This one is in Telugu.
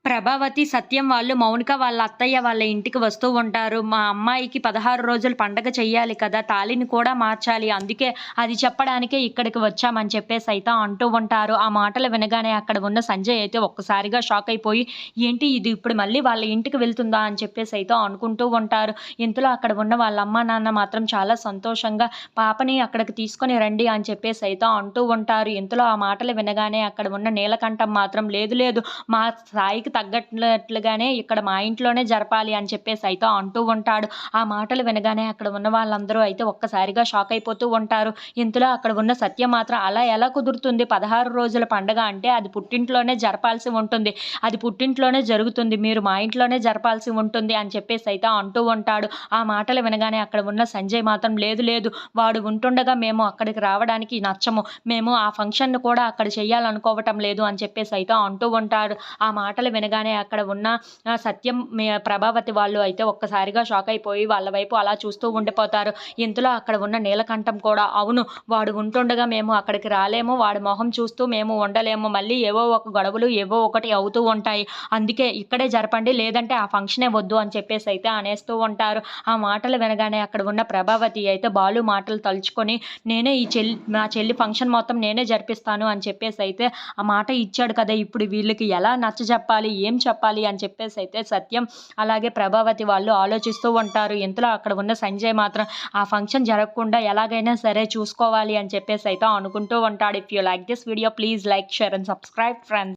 ప్రభావతి, సత్యం వాళ్ళు మౌనిక వాళ్ళ అత్తయ్య వాళ్ళ ఇంటికి వస్తూ ఉంటారు. మా అమ్మాయికి 16 రోజులు పండగ చెయ్యాలి కదా! తాళిని కూడా మార్చాలి. అందుకే అది చెప్పడానికే ఇక్కడికి వచ్చామని చెప్పేసైతే అంటూ ఉంటారు. ఆ మాటలు వినగానే అక్కడ ఉన్న సంజయ్ అయితే ఒక్కసారిగా షాక్ అయిపోయి, ఏంటి ఇది ఇప్పుడు మళ్ళీ వాళ్ళ ఇంటికి వెళ్తుందా అని చెప్పేసైతే అనుకుంటూ ఉంటారు. ఇంతలో అక్కడ ఉన్న వాళ్ళ అమ్మా, నాన్న మాత్రం చాలా సంతోషంగా పాపని అక్కడికి తీసుకొని రండి అని చెప్పేసైతే అంటూ ఉంటారు. ఇంతలో ఆ మాటలు వినగానే అక్కడ ఉన్న నీలకంఠం మాత్రం లేదు లేదు మా స్థాయికి తగ్గట్లుగానే ఇక్కడ మా ఇంట్లోనే జరపాలి అని చెప్పేసైతే అంటూ ఉంటాడు. ఆ మాటలు వినగానే అక్కడ ఉన్న వాళ్ళందరూ అయితే ఒక్కసారిగా షాక్ అయిపోతూ ఉంటారు. ఇంతలో అక్కడ ఉన్న సత్యం మాత్రం అలా ఎలా కుదురుతుంది? 16 రోజుల పండగ అంటే అది పుట్టింట్లోనే జరపాల్సి ఉంటుంది. అది పుట్టింట్లోనే జరుగుతుంది. మీరు మా ఇంట్లోనే జరపాల్సి ఉంటుంది అని చెప్పేసైతే అంటూ ఉంటాడు. ఆ మాటలు వినగానే అక్కడ ఉన్న సంజయ్ మాత్రం లేదు లేదు వాడు ఉంటుండగా మేము అక్కడికి రావడానికి నచ్చము. మేము ఆ ఫంక్షన్‌ని కూడా అక్కడ చేయాలనుకోవటం లేదు అని చెప్పేసైతే అంటూ ఉంటాడు. ఆ మాటలు వినగానే అక్కడ ఉన్న సత్యం, ప్రభావతి వాళ్ళు అయితే ఒక్కసారిగా షాక్ అయిపోయి వాళ్ళ వైపు అలా చూస్తూ ఉండిపోతారు. ఇంతలో అక్కడ ఉన్న నీలకంఠం కూడా అవును వాడు ఉంటుండగా మేము అక్కడికి రాలేము. వాడి మొహం చూస్తూ మేము ఉండలేము. మళ్ళీ ఏవో ఒక గొడవలు ఏవో ఒకటి అవుతూ ఉంటాయి. అందుకే ఇక్కడే జరపండి లేదంటే ఆ ఫంక్షనే వద్దు అని చెప్పేసైతే అనేస్తూ ఉంటారు. ఆ మాటలు వినగానే అక్కడ ఉన్న ప్రభావతి అయితే బాలు మాటలు తలుచుకొని నేనే మా చెల్లి ఫంక్షన్ మొత్తం నేనే జరిపిస్తాను అని చెప్పేసైతే ఆ మాట ఇచ్చాడు కదా! ఇప్పుడు వీళ్ళకి ఎలా నచ్చజెప్పాలి? ఏం చెప్పాలి? అని చెప్పేసైతే సత్యం అలాగే ప్రభావతి వాళ్ళు ఆలోచిస్తూ ఉంటారు. ఇంతలో అక్కడ ఉన్న సంజయ్ మాత్రం ఆ ఫంక్షన్ జరగకుండా ఎలాగైనా సరే చూసుకోవాలి అని చెప్పేసైతే అనుకుంటూ ఉంటాడు. If you like this video please like, share and subscribe friends.